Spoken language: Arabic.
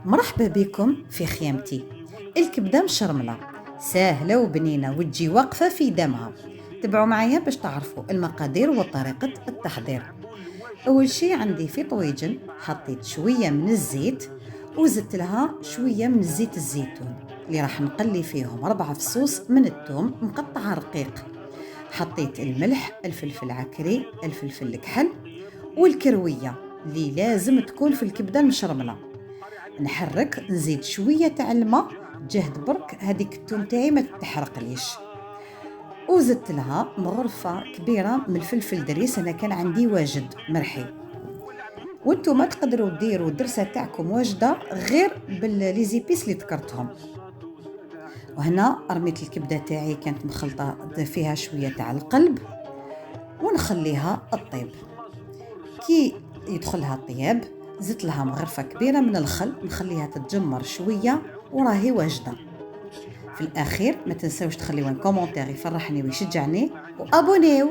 مرحبا بكم في خيامتي. الكبدة مشرملة سهلة وبنينة وتجي واقفة في دمها. تبعوا معايا باش تعرفوا المقادير وطريقة التحضير. أول شي عندي في طويجن حطيت شوية من الزيت وزدت لها شوية من زيت الزيتون اللي راح نقلي فيهم 4 فصوص من الثوم مقطعة رقيق. حطيت الملح، الفلفل العكري، الفلفل الكحل والكروية اللي لازم تكون في الكبدة المشرملة. نحرك نزيد شوية تاع الماء جهد برك هذيك الثوم تاعي ما تحرق ليش. وزدت لها مغرفة كبيرة من الفلفل دريس، أنا كان عندي واجد مرحي، وانتم ما تقدروا ديروا الدرسة تاعكم واجدة غير بالليزيبيس اللي ذكرتهم. وهنا رميت الكبدة تاعي كانت مخلطة فيها شوية تاع القلب ونخليها الطيب. كي يدخلها الطياب زدت لها مغرفة كبيرة من الخل نخليها تتجمر شوية وراهي واجدة. في الأخير ما تنسوش تخليون كومنتير يفرحني ويشجعني وأبونيو.